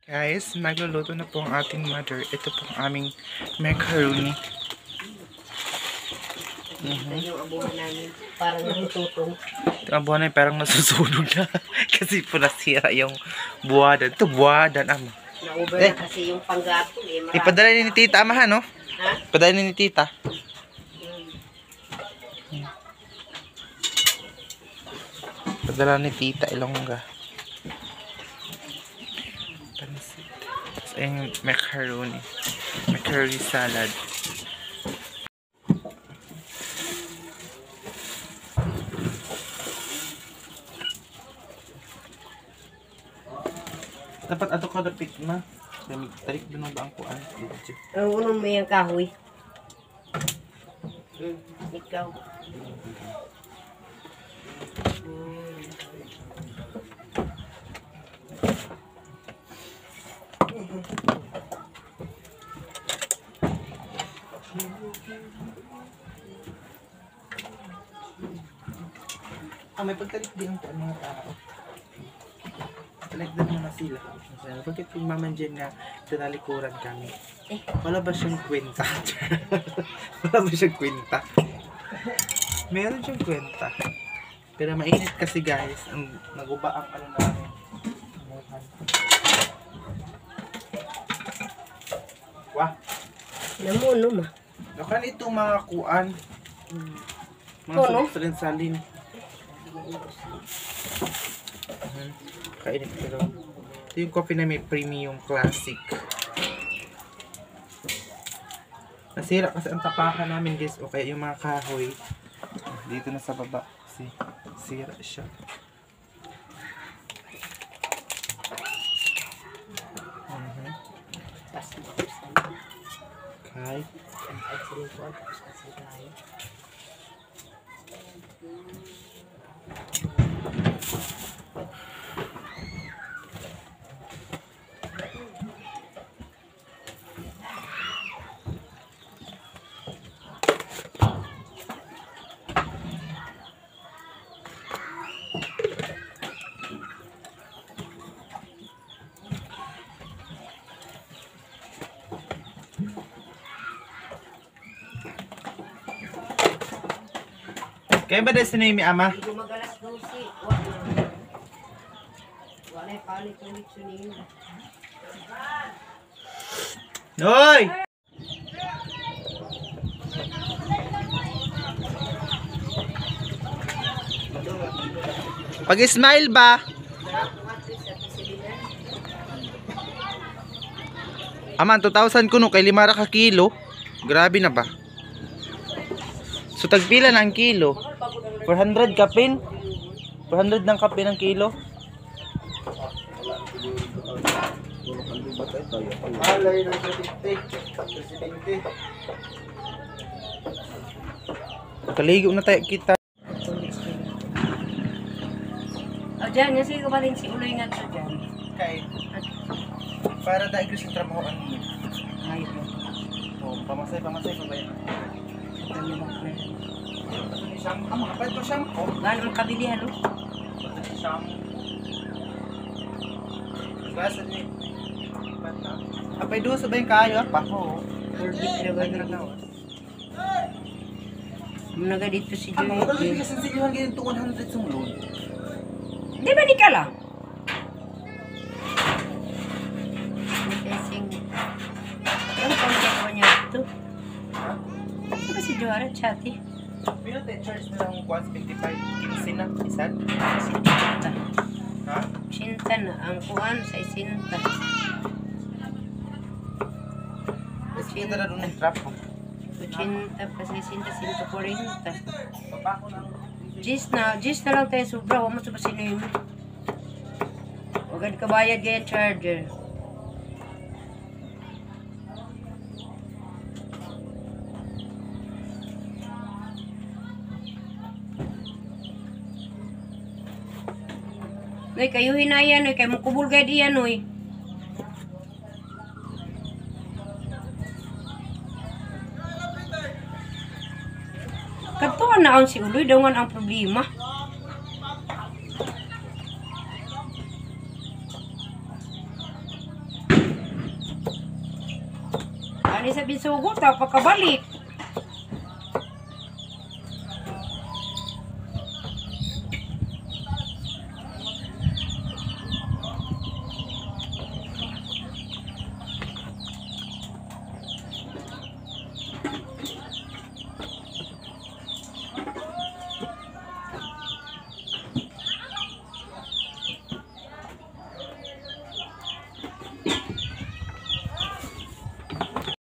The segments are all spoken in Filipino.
Guys, nagluluto na po ang ating mother. Ito po ang aming macaroni. Ito yung abuhan namin. Parang natutong. Ito ang buwan na parang nasusunog na. Kasi po nasira yung buwadan. Ito buwadan, ama. Na-over na kasi yung panggatong eh. Marami. Ipadala ni tita, amahan, no? Ha? Ipadala ni tita. Ipadala ni tita, Ilongga. Pansit. Tapos yung macaroni. Macaroni salad. Dapat ato ka dapit ma. Tarik doon ba ang kuan? Ang unang may ang kahoy. Ikaw. May pagtarik din ang mga tao. Tarik din muna sila. Bakit yung maman dyan nga tinalikuran kami? Wala ba siyang kwenta? Wala ba siyang kwenta? Meron siyang kwenta. Pero mainit kasi guys. Ang naguba ang ano namin. Wah! Namuno ma. Nakan itong mga kuan. Puno? Mga salin. Kainit pero ito yung coffee na may premium classic. Nasira kasi ang tapakan namin guys o kaya yung mga kahoy dito na sa baba kasi sira siya. Okay. Kaya ba dahil sinay ama? Hindi magalas 12. Walay palit ulit siya niyo. Noy! Pag-smile ba? Aman, 2,000 kuno kay 5 ra ka kilo. Grabe na ba? So tagpila na ang kilo? 400 kapin? 400 ng kapin ang kilo? Alay na presidente. Kaligo na tayo kita. O dyan, yung sige ko ba rin si Uloy nga ito dyan? Kay para dahil ko sa trabaho ang Ay, pamasay pa ba yan? Shampoo, kapag ito shampoo. Gano'n ang kabilihan, no? Shampoo. Basta niya. Apay doon sa ba yung kayo? Oo. Orbit na ba na? Munaga dito si Ang mga Joy. doon kasi silihan ganyan 100 sumulod. Di ba di ka lang? Ang pangkat mo niya ito. Ano ba si Joara? Chati? Pero charge na lang 125. 15 na. Isan? Sinta. Ha? Sinta na. Ang kuhan sa isinta. Mas kita na doon ng trap mo. Sinta pa sa isinta. 140. Papako lang. Gis na lang tayo sobra. Huwag mo sa pasinoy mo. Huwag ka bayad kaya charger. Noy, kayo hinaya, noy. Kayo mukubul gaya diyan, noy. Katuan na ang si Uloy, daw ang problema. Ni sa bisugo, tao pagkabalik.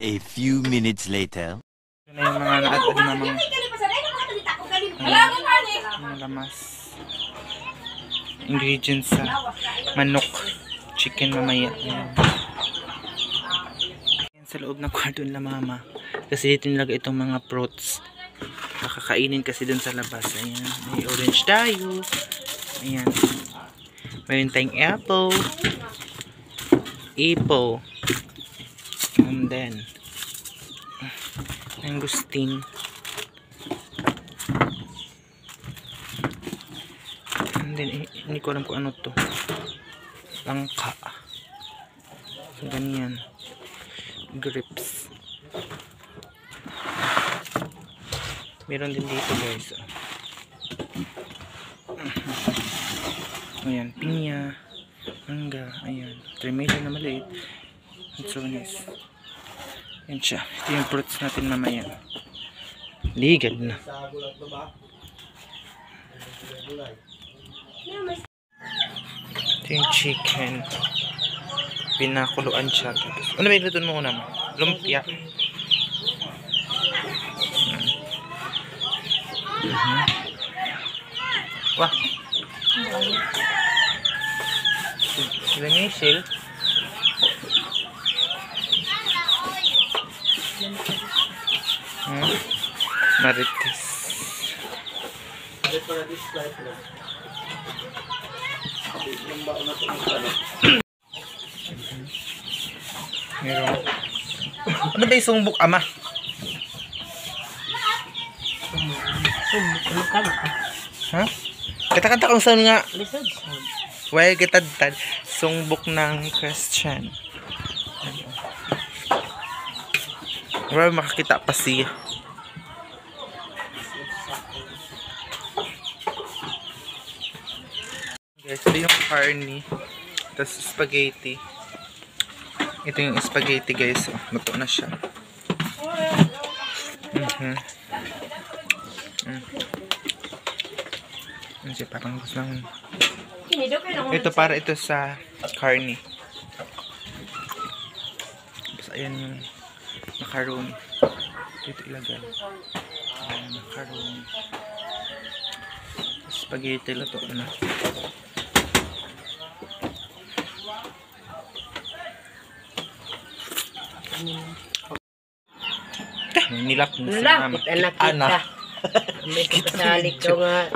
A few minutes later. Ito na yung mga naatad na mga lamas. Ingredients sa manok. Chicken mamaya. Ayan. Ayan sa loob ng kwarto nila mama. Kasi dito nilagay itong mga fruits. Makakainin kasi dun sa labas. Ayan. May orange tayo. Ayan. Mayroon tayong apple. And then mangosteen. And then hindi ko alam kung ano to. Langka. So ganyan. Grapes. Meron din dito guys. Ayan, pinya, mangga, ayan. Tremelo na maliit. Anchonis. Yan siya. Ito yung fruits natin mamaya. Ligad na. Ito yung chicken. Pinakuluan siya. Ano ba iluto mo una mo? Lumpia. Wah. Sila Michelle. Marites. Meron. Ano ba yung sumbok ama? Ha? Kata-kata kung saan nga. Well, kitad-tad. Sumbok ng Christian. Wala makakita pa siya. Guys, ito yung carne. Tapos spaghetti. Ito yung spaghetti guys. Oh, luto na siya. Ano siya, parang gusto lang. Ito para ito sa carne. Tapos ayan yung macaroni. Dito ilagay. Ayan, macaroni. Spaghetti luto na. Nilap mo si mama. Anak. May kasalik ko nga.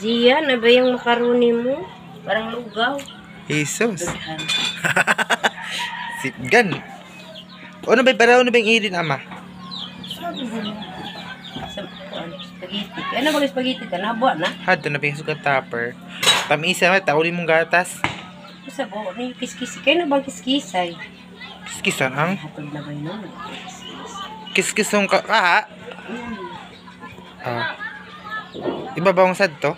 Zia, na ba yung makaroni mo? Parang lugaw. Jesus. Sipgan. Ano ba para ano ba yung irin ama? Spaghetti. Ano ba yung spaghetti ka? Nabuwa na? Hado na ba yung sugat topper? Tamisa mo, tauli mong gatas. Sa bo, ano yung kiskisi? Kaya na bang kiskisay? Kiskisan ang? Hatod na ba yun? Kiskisong ka ha? Ah. Iba ba ang sad to?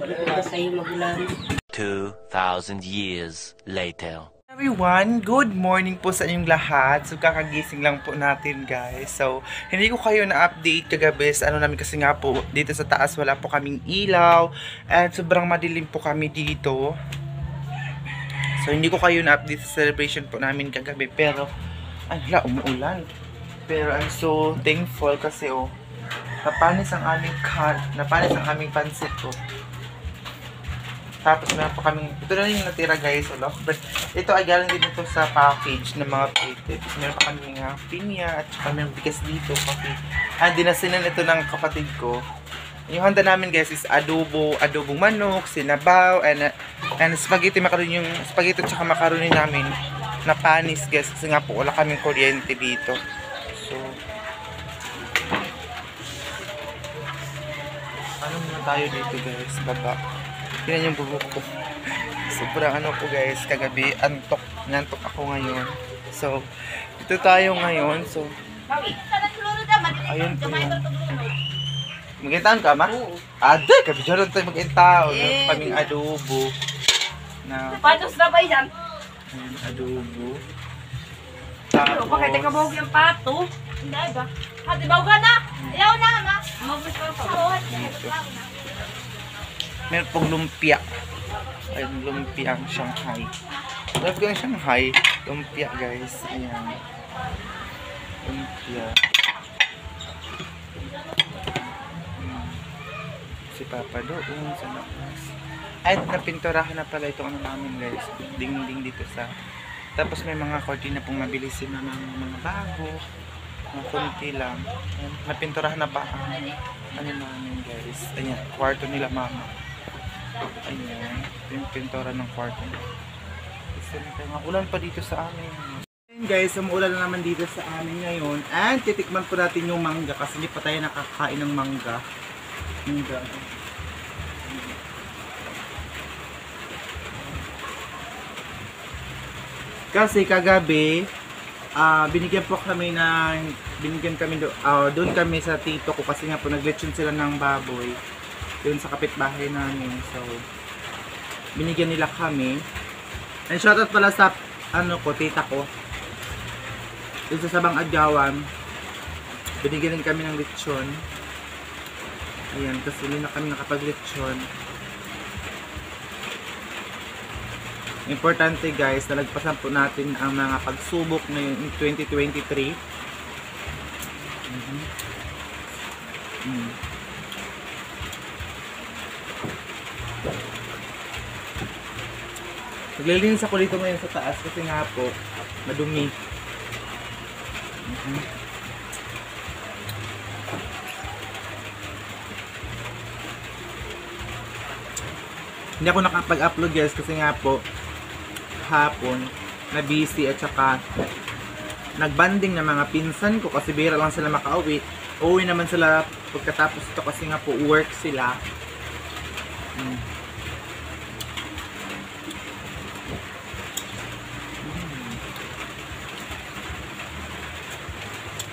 Wala ka sa'yo magulang. 2,000 years later. Everyone, good morning po sa inyong lahat. So, kakagising lang po natin, guys. So, hindi ko kayo na-update kagabi. Ano namin kasi nga po, dito sa taas wala po kaming ilaw. And sobrang madilim po kami dito. So, hindi ko kayo na-update sa celebration po namin kagabi. Pero, ay, hala, umuulan. Pero, I'm so thankful kasi, oh, napanis ang aming pansit ko. Tapos meron pa kaming, ito na yung natira guys, ulo. But ito ay galing din ito sa package ng mga plated. Meron pa kami mga pinya at saka meron bigas dito. Dinasinan ito ng kapatid ko. Yung handa namin guys is adobong manok, sinabaw, and spaghetti macaroni, yung spaghetti at saka macaroni namin na panis guys. Kasi nga po wala kaming kuryente dito. So, ano muna tayo dito guys, baba. Yan yung bubuk ko. sobrang ano po guys, kagabi, nantok ako ngayon. So, dito tayo ngayon. So, ayun po yun. Mag-intaan ka, ma? Oo. Ade, kabidyaran tayo mag-intaan. Eh, Kaming adobo. Patos na ba yan? Ayun, adobo. Pero bakit ka bawag yung pato? Hindi ba? Hati bawag na! Ayaw na, ma! Mabos ka pa. Meron pong lumpia. Ayun, lumpia ang Shanghai. Love ko yung Shanghai. Lumpia, guys. Ayan. Lumpia. Si Papa doon sa labas. Ay, napinturahan na pala itong ano namin, guys. Ding-ding dito sa... Tapos may mga cortina pong mabili si mama ng mga bago. Mga kunti lang. Ayan, napinturahan na pa ang ano namin, guys. Ayan, kwarto nila mama. Ayan, yung pintura ng kwarto. Kasi ulan pa dito sa amin. Ayan guys, umuulan na naman dito sa amin ngayon. And titikman po natin yung mangga kasi hindi pa tayo nakakain ng mangga. Mangga. Kasi kagabi, binigyan kami doon kami sa tito ko kasi nga po naglechon sila ng baboy doon sa kapitbahay namin. So, binigyan nila kami. And shoutout pala sa tita ko. Doon sa Sabang Adyawan, binigyan din kami ng lechon. Ayan, kasi hindi na kami nakapag-lechon. Importante guys, nalagpasan po natin ang mga pagsubok ngayon in 2023. Naglilinis ako dito ngayon sa taas kasi nga po madumi. Hindi ako nakapag-upload guys kasi nga po hapon na busy at saka nagbanding ng mga pinsan ko kasi bihira lang sila makauwi. Uuwi naman sila pagkatapos ito kasi nga po work sila.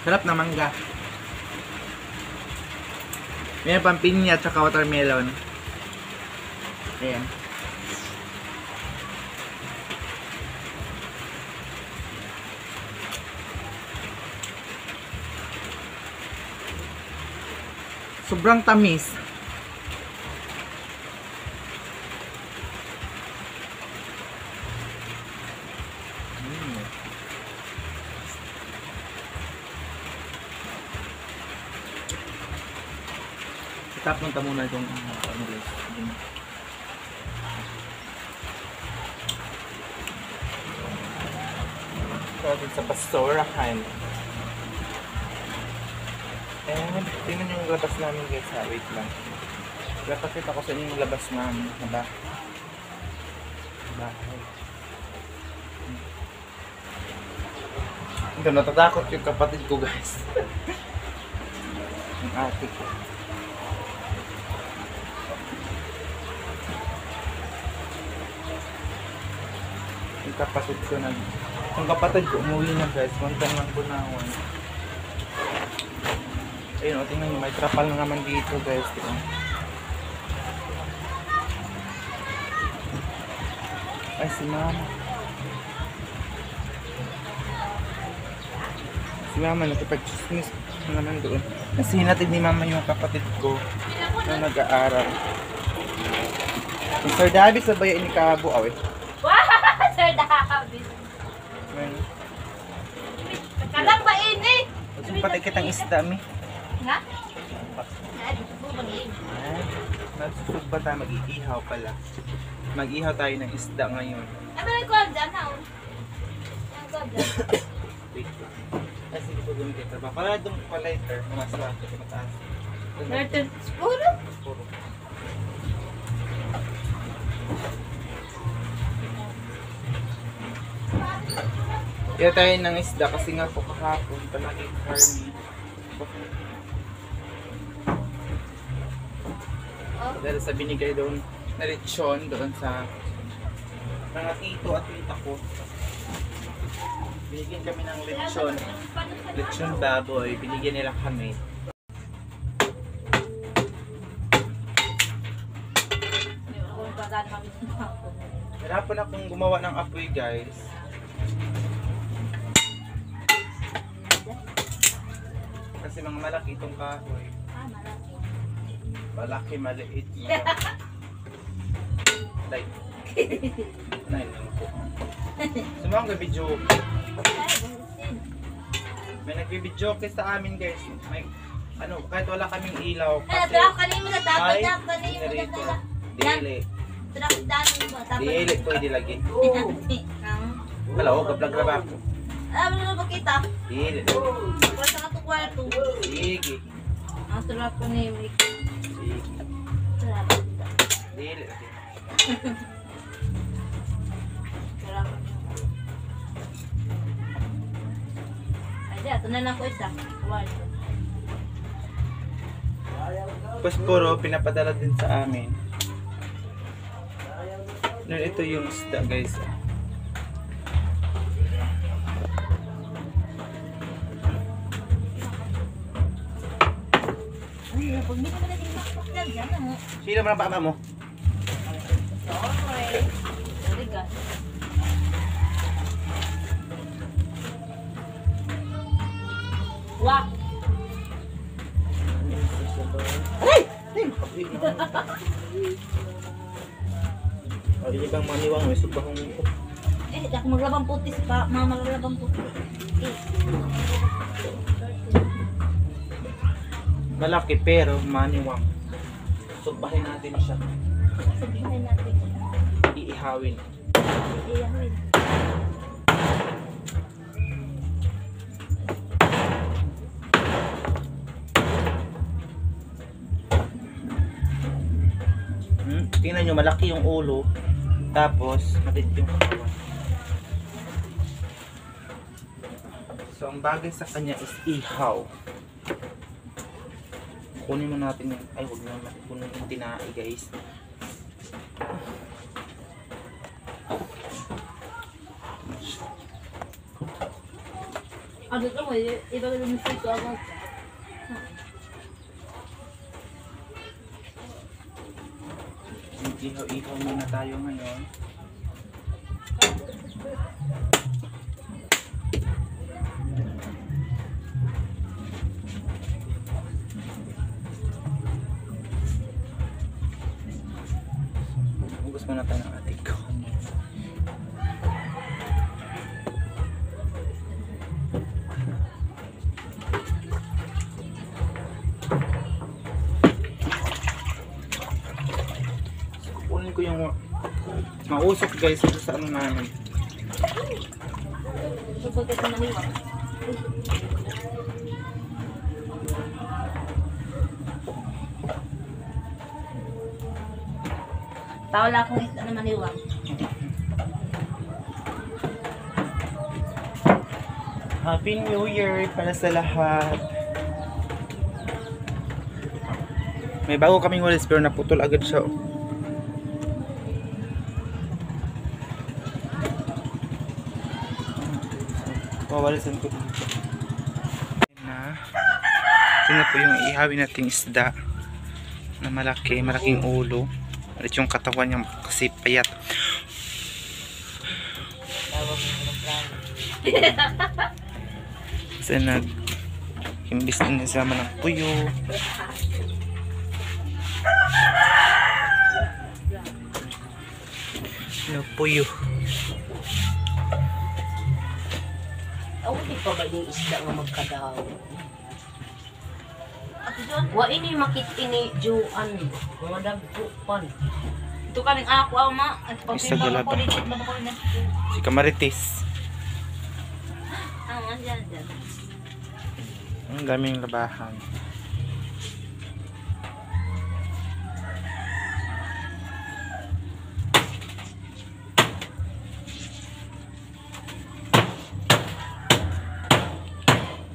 Sarap na mangga. May pang pinya at saka watermelon. Ayan. Sobrang tamis. Tapon ta muna itong ano guys. So, sa Pastorahan. And, tingnan yung labas namin guys ha. Wait lang. Lapakita ko sa inyo yung labas namin. Bahay. Ito, natatakot yung kapatid ko guys. Yung ate ko. Yung kapatid ko umuwi na guys, puntang ng Bunawan. Ayun o, tingnan nyo, may trapal na naman dito guys. Ay, si mama. Si mama, nakipag-chismis naman doon. Kasi hinatid ni mama yung kapatid ko na nag-aaral. Yung Sir David sa bayan ni Cabo, awit. Sir David. Kalang ba ini? Yung patay kitang isda, mi. Nga? Nagsusog ba tayo? Mag-iihaw pala. Mag-ihaw tayo ng isda ngayon. Ano yung kwan dyan na? Wait. Kasi hindi ko gamitin ito. Para doon pa lighter. Mas lahat ito mataas. Puro? Puro. Kaya tayo ng isda kasi nga po kahapon palagi karni. Dahil sa binigay doon na lechon doon sa mga tito at tita ko. Binigyan kami ng lechon. Lechon baboy. Binigyan nila kami. Hirapan akong gumawa ng apoy, guys. Kasi mga malaki itong kahoy. Malaki, maliit. Like, nine lang po. Sumang gabi-video. May nagbibidyoke sa amin, guys. May, ano, kahit wala kaming ilaw. Kasi may generator. Dili. Dili, pwede lagi. Hello, gablag ba ako? Ano na ba kita? Dili. Wala sa katong kwarto. Sige. Ang sarap ko ni Mick. Sige. Sarap. Dili lagi. Sarap. Ay, di, ito na lang ko isa. Kwarto. Posporo, pinapadala din sa amin. Nun, ito yung isda, guys. Ay, pag hindi ko na naging makpak lang dyan, ano? Sino mo ng papa mo? Sorry. Sorry, God. Wak! Hindi niya bang maniwang, may subahong ko. Eh, ako maglabang putis pa. Mama maglabang putis. Eh. Malaki pero maniwang. Subahin natin siya. Sabihin natin. Iihawin. Iyahawin. Tingnan nyo, malaki yung ulo. Tapos, maliit yung katawan. So, ang bagay sa kanya is ihaw. Kunin mo natin yung... Ay, huwag na kunin yung tinai, guys. Ano ito mo? Iba ka naman sito ako. Ihaw muna tayo ngayon. Hugas muna tayo ng ating kanin. Kunin ko yung mausok, guys, ito sa ano namin. Support ito na niwa. Tawala akong isda na maniwang. Happy New Year para sa lahat. May bago kaming walis pero naputol agad siya. Wawalisan ko dito. Tingnan po yung ihawin nating isda na malaki, malaking ulo. At yung katawan niya kasi payat. Kasi imbis na nisama ng puyo. No puyo. Di pa ba yung isda nga magkadaw? At doon, Wa ini makit ini juan. Mga dagpupan. ito ka rin ako, ama. At pag Isa pinbang galaba. ako dito, ba ako rin Si Kamaritis. dyan. Ang daming labahan.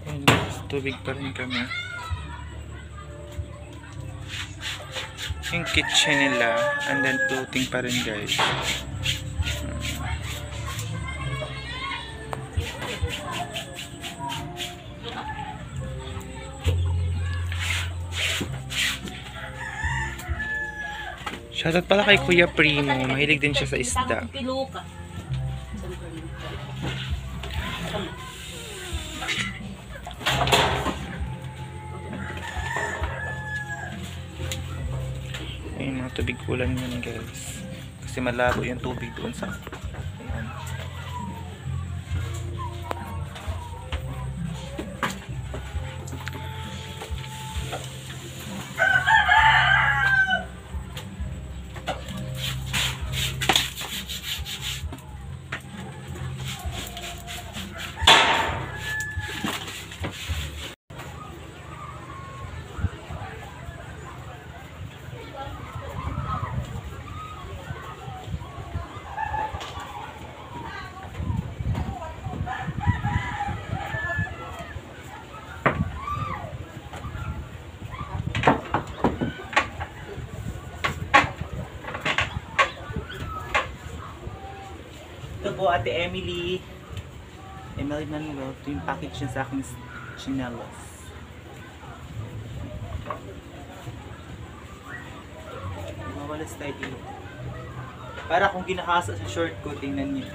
Ayun, tubig pa rin kami. Yung kitchen nila, and then tooting pa rin, guys. Shoutout pala kay Kuya Primo. Mahilig din siya sa isda. Piluka. Ayun, mga tubig ulan yun guys. Kasi malabo yung tubig doon sa... Ayan. Ito po, Ate Emily. Emily Manuel. Ito yung package niya sa aking chinelas. Mawalas tayo dito. Para kung ginahasa sa short ko, tingnan niyo.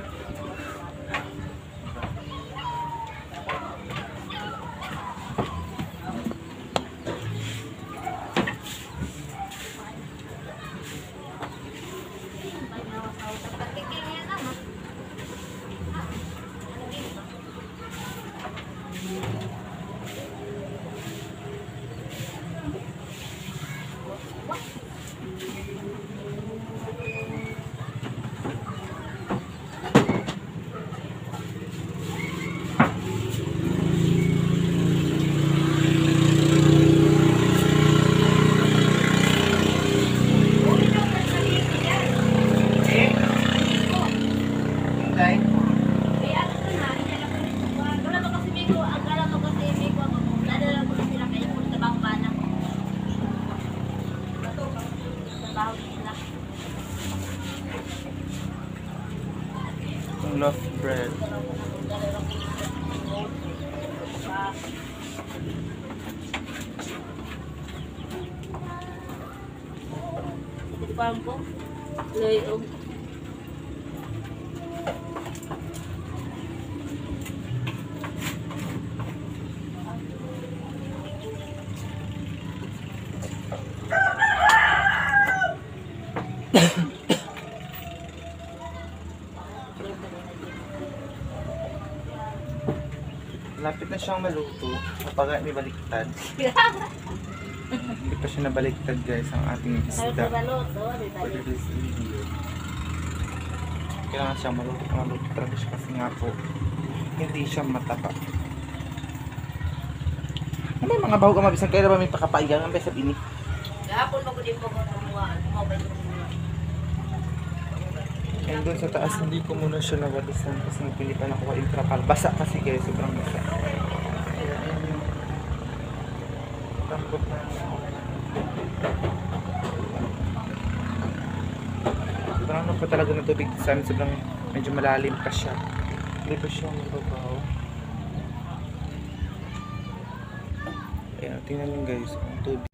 Loaf bread. Pampo. Layog. Lapit na siyang maluto kapag may baliktad. Hindi pa siya nabaliktad guys ang ating isda. For this video. Kailangan siyang maluto talaga siya kasi nga po hindi siya matapa. Ano yung mga baho ka mabisang kaya ba may pakapaigang ang besa bini? Gahapon mo ko din po kung kumuha. Mobile ko muna. And doon sa taas hindi ko muna siya nagalisan kasi pilipan ako ka intrapal. Basa kasi guys, sobrang basa. Kaya ayun yung tambot na sobrang ano pa talaga ng tubig sa amin, sobrang medyo malalim pa siya. Hindi pa siya mababaw. Ayan, tingnan nyo guys ang tubig.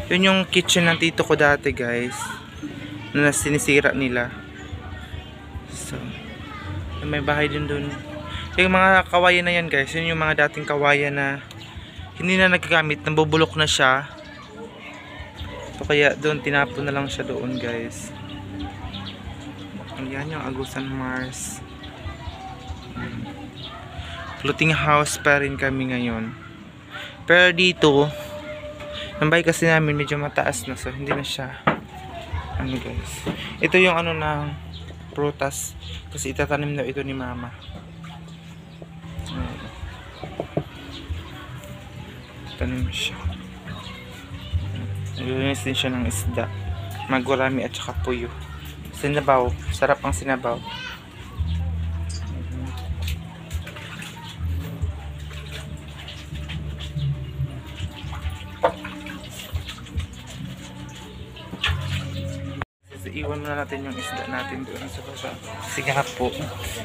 Yun yung kitchen ng tito ko dati guys na sinisira nila. So, may bahay din dun. Yung mga kawayan na yan guys, yun yung mga dating kawayan na hindi na nagagamit, nabubulok na siya. So kaya doon tinapon na lang siya doon guys. Ayan yung Agusan Mars. Floating house pa rin kami ngayon. Pero dito, ang bahay kasi namin medyo mataas na, so hindi na siya ano guys. Ito yung ano ng prutas kasi itatanim daw ito ni mama. Tanim siya. Naglilinis din siya ng isda, magurami at saka puyo. Sinabaw, sarap ang sinabaw. Iwan mo muna natin yung isda natin doon sa baba. Kasi nga po,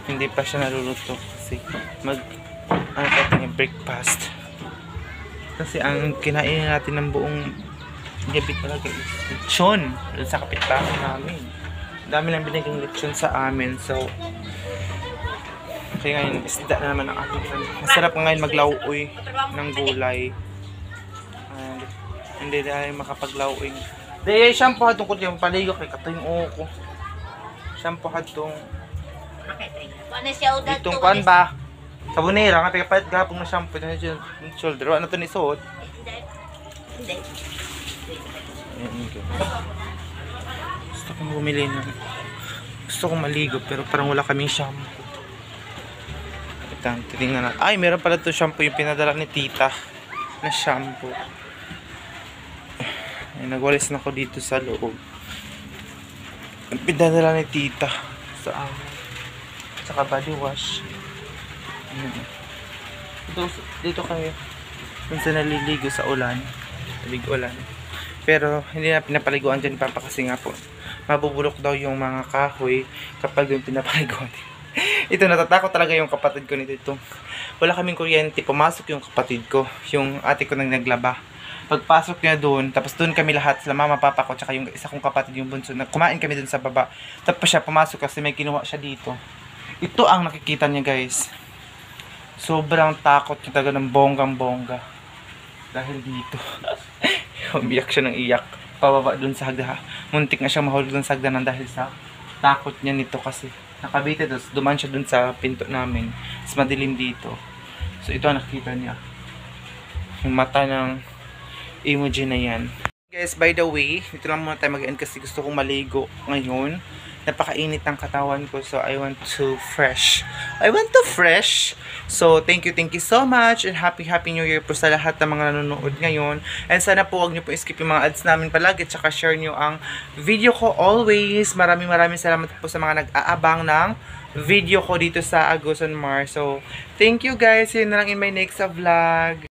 hindi pa siya naluluto. Kasi ano natin yung breakfast. Kasi ang kinain natin ng buong gabi talaga is lechon. Sa kapitbahay namin. Dami lang binigang lechon sa amin. So, kaya ngayon, isda na naman ang ating masarap ngayon maglauoy ng gulay. And, hindi dahil makapaglauoy. Dahil shampoo hatong ko yung paligo kay katoy yung uko. Shampoo hatong itong kuan ba? Sabunera nga palit gapong na shampoo na dyan shoulder. Ano to ni suot? Hindi. Gusto kong bumili ng gusto kong maligo pero parang wala kaming shampoo. Titingnan natin. Ay, meron pala to shampoo yung pinadala ni tita na shampoo. Ay, nagwalis na ako dito sa loob. Yung pinadala ni tita sa amin. Tsaka body wash. Dito kayo. Kung sa naliligo sa ulan. Tabig ulan. Pero hindi na pinapaliguan dyan papa kasi nga po mabubulok daw yung mga kahoy kapag yung pinapaliguan. Ito, natatakot talaga yung kapatid ko nito. Ito. Wala kaming kuryente. Pumasok yung kapatid ko. Yung ate ko nang naglaba. Pagpasok niya doon, tapos doon kami lahat, sila mama, papa ko, tsaka yung isa kong kapatid, yung bunso, kumain kami doon sa baba. Tapos siya pumasok kasi may kinuha siya dito. Ito ang nakikita niya, guys. Sobrang takot niya talaga ng bonggang-bongga. Dahil dito. Umiyak siya ng iyak. Pababa doon sa hagda. Muntik na siya mahulog doon sa hagdanan dahil sa takot niya nito kasi. Nakabite doon. Duman siya doon sa pinto namin. Mas madilim dito. So ito ang nakikita niya. Yung mata ng emoji na yan. Guys, by the way, dito lang muna tayo mag-end kasi gusto kong maligo ngayon. Napakainit ng katawan ko, so I want to fresh. So, thank you so much and happy New Year po sa lahat ng mga nanonood ngayon. And sana po huwag niyo po skip yung mga ads namin palagi, tsaka share niyo ang video ko always. Maraming salamat po sa mga nag-aabang ng video ko dito sa Agusan Mar. So, thank you guys. See you na lang in my next vlog.